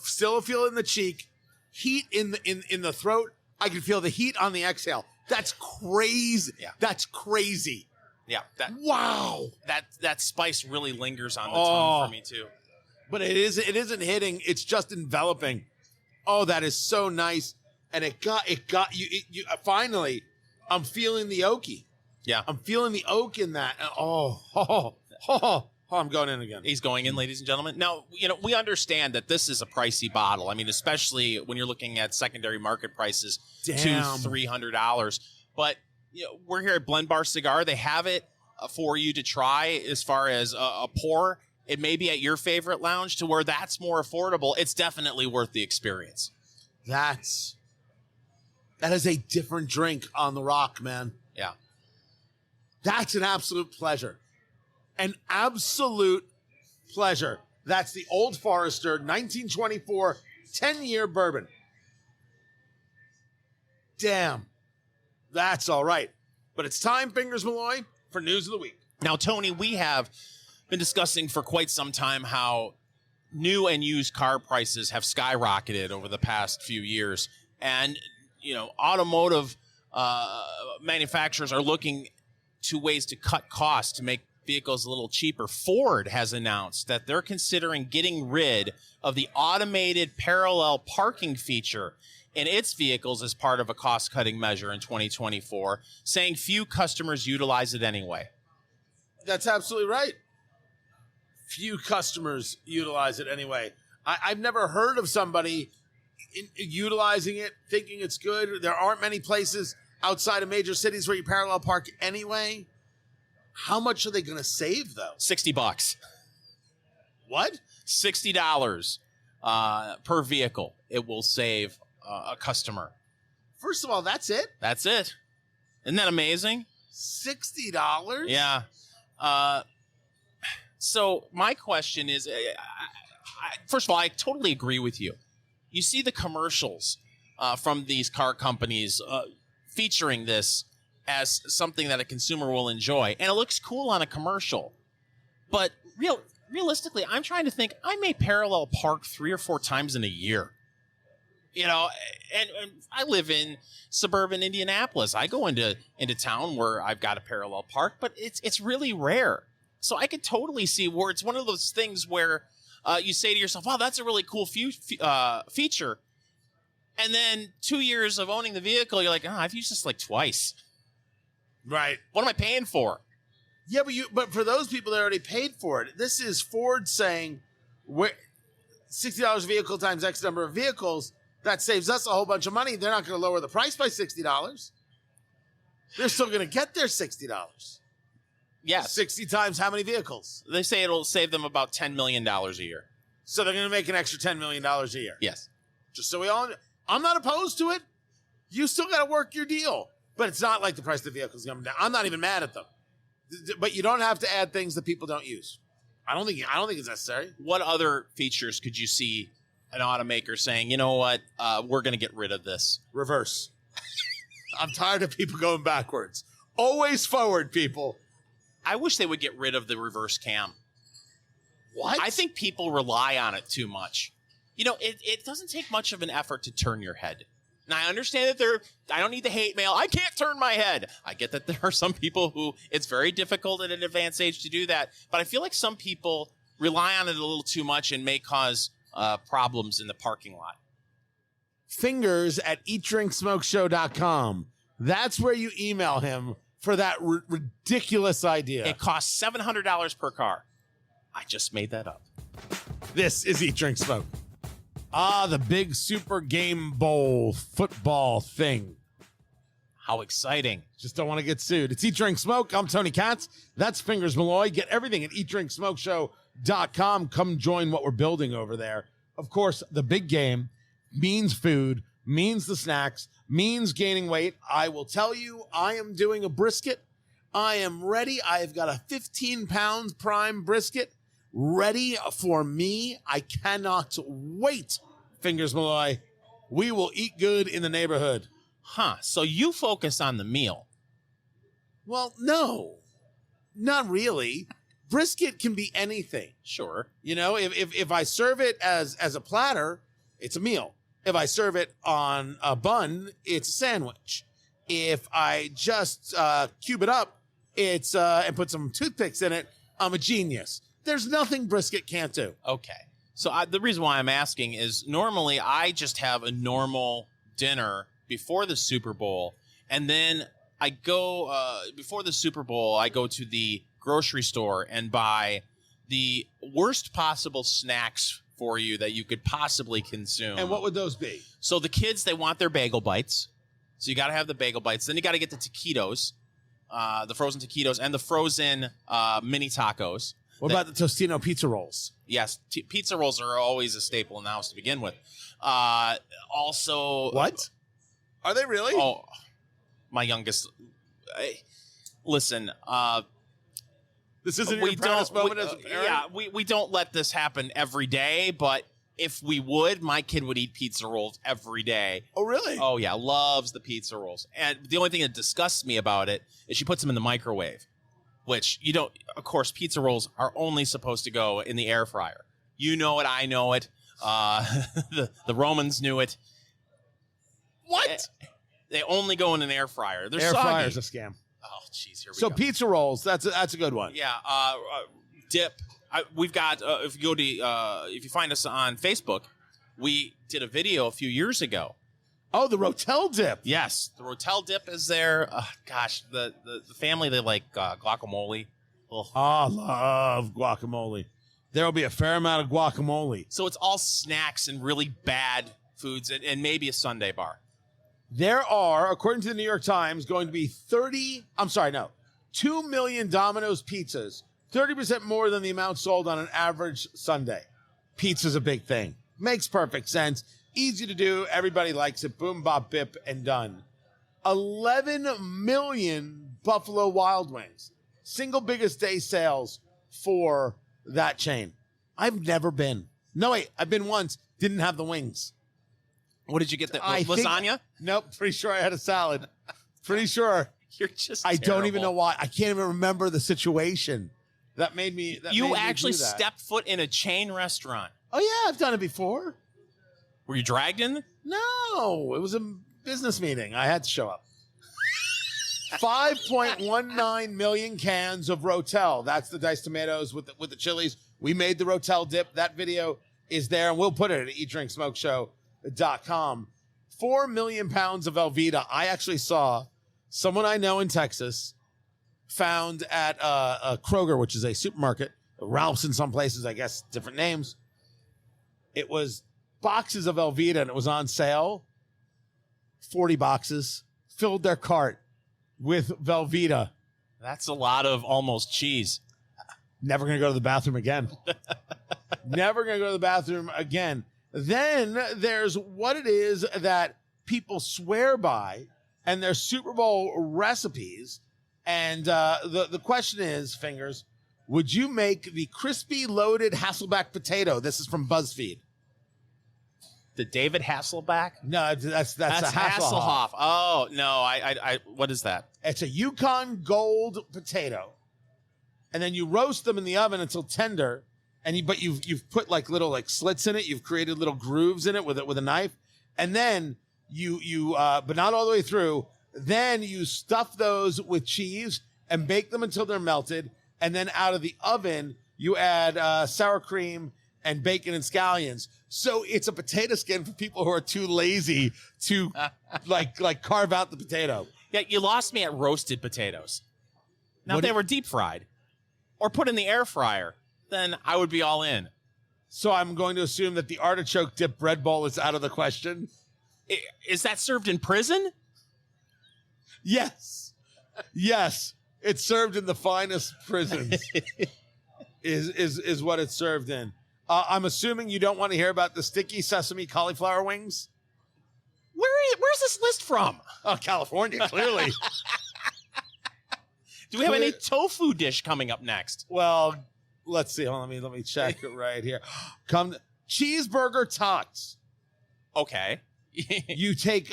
S1: still feel it in the cheek, heat in the throat. I can feel the heat on the exhale. That's crazy.
S2: Yeah.
S1: That's crazy.
S2: Yeah.
S1: Wow.
S2: That spice really lingers on the tongue for me too.
S1: But it isn't hitting. It's just enveloping. Oh, that is so nice. And it got you. Finally, I'm feeling the oaky.
S2: Yeah.
S1: I'm feeling the oak in that. Oh, I'm going in again.
S2: He's going in, ladies and gentlemen. Now, we understand that this is a pricey bottle. I mean, especially when you're looking at secondary market prices, $200-$300. But we're here at Blend Bar Cigar. They have it for you to try as far as a pour. It may be at your favorite lounge to where that's more affordable. It's definitely worth the experience.
S1: That is a different drink on the rock, man.
S2: Yeah.
S1: That's an absolute pleasure. An absolute pleasure. That's the Old Forester 1924 10-year bourbon. Damn. That's all right. But it's time, Fingers Malloy, for News of the Week.
S2: Now, Tony, we have been discussing for quite some time how new and used car prices have skyrocketed over the past few years. And, automotive manufacturers are looking to ways to cut costs to make vehicles a little cheaper. Ford has announced that they're considering getting rid of the automated parallel parking feature in its vehicles as part of a cost-cutting measure in 2024, saying few customers utilize it anyway.
S1: That's absolutely right. Few customers utilize it anyway. I've never heard of somebody utilizing it, thinking it's good. There aren't many places outside of major cities where you parallel park anyway. How much are they going to save, though?
S2: $60.
S1: What?
S2: $60 per vehicle. It will save a customer.
S1: First of all, that's it?
S2: That's it. Isn't that amazing?
S1: $60?
S2: Yeah. So my question is, first of all, I totally agree with you. You see the commercials from these car companies featuring this as something that a consumer will enjoy. And it looks cool on a commercial. But realistically, I'm trying to think, I may parallel park 3 or 4 times in a year. And I live in suburban Indianapolis. I go into town where I've got a parallel park, but it's really rare. So I could totally see where it's one of those things where you say to yourself, wow, that's a really cool feature. And then 2 years of owning the vehicle, you're like, I've used this like twice.
S1: Right.
S2: What am I paying for?
S1: Yeah, but for those people that already paid for it, this is Ford saying $60 a vehicle times X number of vehicles. That saves us a whole bunch of money. They're not going to lower the price by $60. They're still going to get their $60.
S2: Yes.
S1: 60 times how many vehicles?
S2: They say it'll save them about $10 million a year.
S1: So they're going to make an extra $10 million a year.
S2: Yes.
S1: Just so we all know. I'm not opposed to it. You still got to work your deal. But it's not like the price of the vehicles coming down. I'm not even mad at them. But you don't have to add things that people don't use. I don't think it's necessary.
S2: What other features could you see an automaker saying, you know what, we're going to get rid of this?
S1: Reverse. I'm tired of people going backwards. Always forward, people.
S2: I wish they would get rid of the reverse cam.
S1: What?
S2: I think people rely on it too much. It doesn't take much of an effort to turn your head. Now, I understand that I don't need the hate mail. I can't turn my head. I get that there are some people who it's very difficult at an advanced age to do that. But I feel like some people rely on it a little too much and may cause problems in the parking lot.
S1: Fingers at eatdrinksmokeshow.com. That's where you email him for that ridiculous idea.
S2: It costs $700 per car. I just made that up.
S1: This is Eat, Drink, Smoke. The big Super Game Bowl football thing.
S2: How exciting.
S1: Just don't want to get sued. It's Eat, Drink, Smoke. I'm Tony Katz. That's Fingers Malloy. Get everything at eatdrinksmokeshow.com. Come join what we're building over there. Of course, the big game means food, means the snacks, means gaining weight. I will tell you, I am doing a brisket. I am ready. I've got a 15-pound prime brisket ready for me. I cannot wait, Fingers Malloy. We will eat good in the neighborhood.
S2: Huh. So you focus on the meal.
S1: Well, no, not really. Brisket can be anything.
S2: Sure.
S1: You know, if I serve it as a platter, it's a meal. If I serve it on a bun, it's a sandwich. If I just cube it up, it's and put some toothpicks in it, I'm a genius. There's nothing brisket can't do.
S2: Okay. So the reason why I'm asking is normally I just have a normal dinner before the Super Bowl, and then I go before the Super Bowl, I go to the grocery store and buy the worst possible snacks for you that you could possibly consume.
S1: And what would those be?
S2: So the kids, they want their bagel bites. So you got to have the bagel bites. Then you got to get the taquitos, the frozen taquitos, and the frozen mini tacos.
S1: What about the Tostino pizza rolls?
S2: Yes, pizza rolls are always a staple in the house to begin with. Also,
S1: what? Are they really?
S2: Oh, my youngest. Listen,
S1: this isn't your proudest moment as a parent?
S2: Yeah, we don't let this happen every day, but if we would, my kid would eat pizza rolls every day.
S1: Oh, really?
S2: Oh, yeah, loves the pizza rolls. And the only thing that disgusts me about it is she puts them in the microwave, which you don't, of course, pizza rolls are only supposed to go in the air fryer. You know it, I know it. The Romans knew it.
S1: What?
S2: They only go in an air fryer. They're
S1: air
S2: soggy.
S1: fryer's a scam.
S2: Oh, jeez, here we
S1: so
S2: go.
S1: Pizza rolls, that's a good one.
S2: Yeah, dip. We've got if you go to if you find us on Facebook, we did a video a few years ago.
S1: Oh, the Rotel dip.
S2: Yes, the Rotel dip is there. Gosh, the family, they like guacamole. Ugh.
S1: Oh, love guacamole. There will be a fair amount of guacamole.
S2: So it's all snacks and really bad foods and maybe a sundae bar.
S1: There are, according to the New York Times, going to be 2 million Domino's pizzas, 30% more than the amount sold on an average Sunday. Pizza's a big thing. Makes perfect sense. Easy to do. Everybody likes it. Boom, bop, bip, and done. 11 million Buffalo Wild Wings. Single biggest day sales for that chain. I've never been. No, wait. I've been once. Didn't have the wings.
S2: What did you get? Lasagna?
S1: Nope. Pretty sure I had a salad. Pretty sure.
S2: You're just
S1: I
S2: terrible.
S1: don't even know why. I can't even remember the situation. That made me.
S2: You actually stepped foot in a chain restaurant.
S1: Oh, yeah. I've done it before.
S2: Were you dragged in?
S1: No. It was a business meeting. I had to show up. 5.19 million cans of Rotel. That's the diced tomatoes with the chilies. We made the Rotel dip. That video is there, and we'll put it at eatdrinksmokeshow.com. 4 million pounds of Velveeta. I actually saw someone I know in Texas found at a Kroger, which is a supermarket, Ralph's in some places, I guess, different names. It was boxes of Velveeta, and it was on sale. 40 boxes. Filled their cart with Velveeta.
S2: That's a lot of almost cheese.
S1: Never going to go to the bathroom again. Never going to go to the bathroom again. Then there's what it is that people swear by, and their Super Bowl recipes. And the question is, Fingers, would you make the crispy loaded Hasselback potato? This is from BuzzFeed.
S2: The David Hasselback?
S1: No, that's a Hasselhoff.
S2: Oh, no, I what is that?
S1: It's a Yukon Gold potato. And then you roast them in the oven until tender. But you've put like little slits in it. You've created little grooves in it with a knife. And then you but not all the way through. Then you stuff those with cheese and bake them until they're melted. And then out of the oven, you add sour cream and bacon and scallions. So it's a potato skin for people who are too lazy to like carve out the potato.
S2: Yeah, you lost me at roasted potatoes. Now,
S1: What
S2: if
S1: do
S2: they
S1: you-
S2: were deep fried or put in the air fryer, then I would be all in.
S1: So I'm going to assume that the artichoke dip bread bowl is out of the question.
S2: Is that served in prison?
S1: Yes. Yes. It's served in the finest prisons. is what it's served in. I'm assuming you don't want to hear about the sticky sesame cauliflower wings.
S2: Where's this list from?
S1: Oh, California, clearly.
S2: Do we have any tofu dish coming up next?
S1: Well, let's see. Hold on, let me check it right here. Cheeseburger tots.
S2: Okay.
S1: You take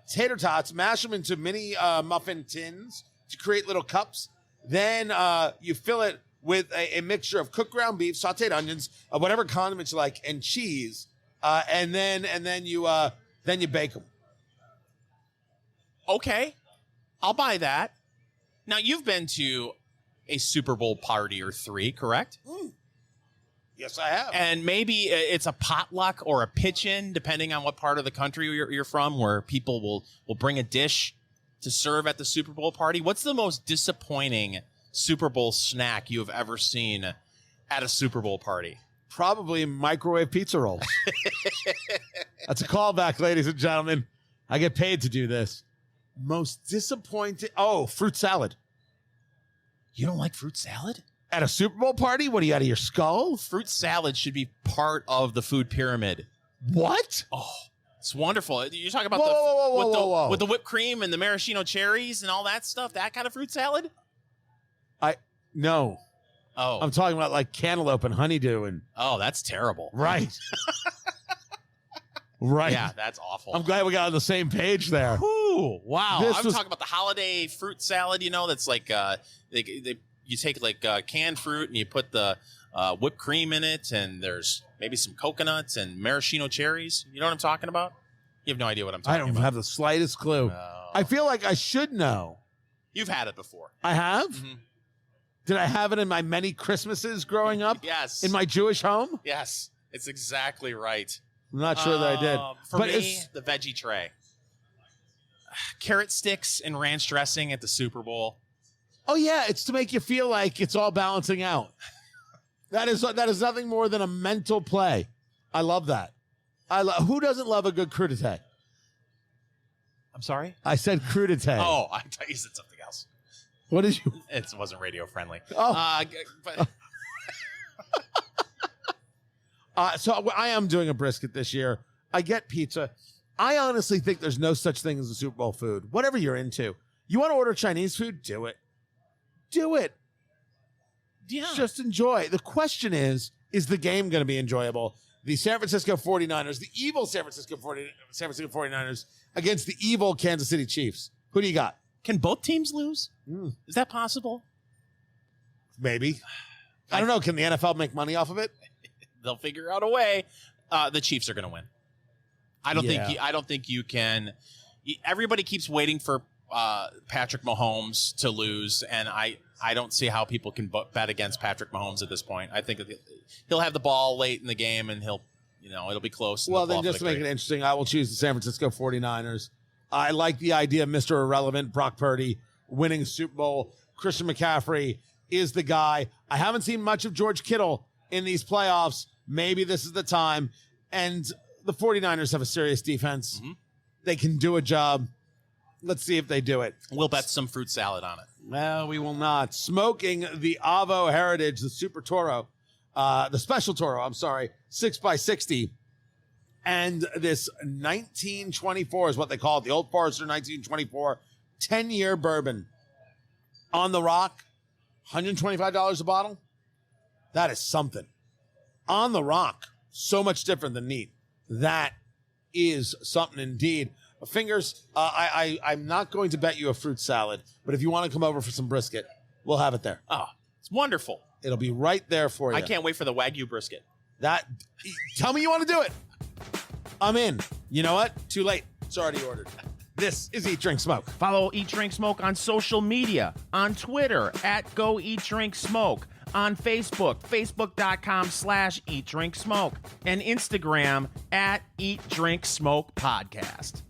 S1: tater tots, mash them into mini muffin tins to create little cups. Then you fill it with a mixture of cooked ground beef, sautéed onions, whatever condiments you like, and cheese. And then you bake them.
S2: Okay. I'll buy that. Now, you've been to a Super Bowl party or 3, correct?
S1: Yes, I have.
S2: And maybe it's a potluck or a pitch-in, depending on what part of the country you're from, where people will bring a dish to serve at the Super Bowl party. What's the most disappointing Super Bowl snack you have ever seen at a Super Bowl party?
S1: Probably microwave pizza rolls. That's a callback, ladies and gentlemen. I get paid to do this. Most disappointing. Oh, fruit salad.
S2: You don't like fruit salad?
S1: At a Super Bowl party? What are you, out of your skull?
S2: Fruit salad should be part of the food pyramid.
S1: What?
S2: Oh, it's wonderful. You're talking about
S1: Whoa.
S2: with the whipped cream and the maraschino cherries and all that stuff, that kind of fruit salad?
S1: No.
S2: Oh.
S1: I'm talking about like cantaloupe and honeydew and.
S2: Oh, that's terrible.
S1: Right. Right.
S2: Yeah, that's awful.
S1: I'm glad we got on the same page there.
S2: Whew, wow.
S1: This
S2: I'm
S1: was-
S2: talking about the holiday fruit salad, that's like you take like canned fruit and you put the whipped cream in it, and there's maybe some coconuts and maraschino cherries. You know what I'm talking about? You have no idea what I'm
S1: I
S2: talking
S1: don't
S2: about.
S1: have the slightest clue.
S2: No.
S1: I feel like I should know.
S2: You've had it before.
S1: I have?
S2: Mhm.
S1: Did I have it in my many Christmases growing up?
S2: Yes.
S1: In my Jewish home?
S2: Yes. It's exactly right.
S1: I'm not sure that I did.
S2: For
S1: but
S2: me, the veggie tray. Carrot sticks and ranch dressing at the Super Bowl.
S1: Oh yeah, it's to make you feel like it's all balancing out. That is nothing more than a mental play. I love that. Who doesn't love a good crudité?
S2: I'm sorry?
S1: I said crudité.
S2: Oh, I thought you said something else.
S1: What did you?
S2: It wasn't radio friendly.
S1: Oh.
S2: But
S1: So I am doing a brisket this year. I get pizza. I honestly think there's no such thing as a Super Bowl food. Whatever you're into. You want to order Chinese food? Do it. Do it.
S2: yeah.
S1: Just enjoy. The question is the game going to be enjoyable? The San Francisco 49ers, the evil San Francisco 49ers against the evil Kansas City Chiefs. Who do you got?
S2: Can both teams lose? Is that possible?
S1: Maybe. I don't know. Can the NFL make money off of it?
S2: They'll figure out a way. The Chiefs are going to win. I don't think you can. Everybody keeps waiting for Patrick Mahomes to lose, and I don't see how people can bet against Patrick Mahomes at this point. I think he'll have the ball late in the game, and it'll be close. And
S1: Well,
S2: they'll
S1: then
S2: pull
S1: just
S2: off
S1: to make it
S2: victory.
S1: interesting, I will choose the San Francisco 49ers. I like the idea of Mr. Irrelevant, Brock Purdy, winning Super Bowl. Christian McCaffrey is the guy. I haven't seen much of George Kittle in these playoffs. Maybe this is the time. And the 49ers have a serious defense.
S2: Mm-hmm.
S1: They can do a job. Let's see if they do it.
S2: We'll bet some fruit salad on it.
S1: Well, we will not. Smoking the AVO Heritage, the Super Toro, the Special Toro, 6x60. And this 1924 is what they call it, the Old Forester 1924 10-year bourbon. On the rock, $125 a bottle. That is something. On the rock, so much different than neat. That is something indeed. Fingers, I'm not going to bet you a fruit salad, but if you want to come over for some brisket, we'll have it there.
S2: Oh, it's wonderful.
S1: It'll be right there for you.
S2: I can't wait for the Wagyu brisket.
S1: Tell me you want to do it. I'm in. You know what? Too late. It's already ordered. This is Eat, Drink, Smoke.
S3: Follow Eat, Drink, Smoke on social media, on Twitter @GoEatDrinkSmoke,
S2: on Facebook, facebook.com/eatdrinksmoke, and Instagram @eatdrinksmokepodcast.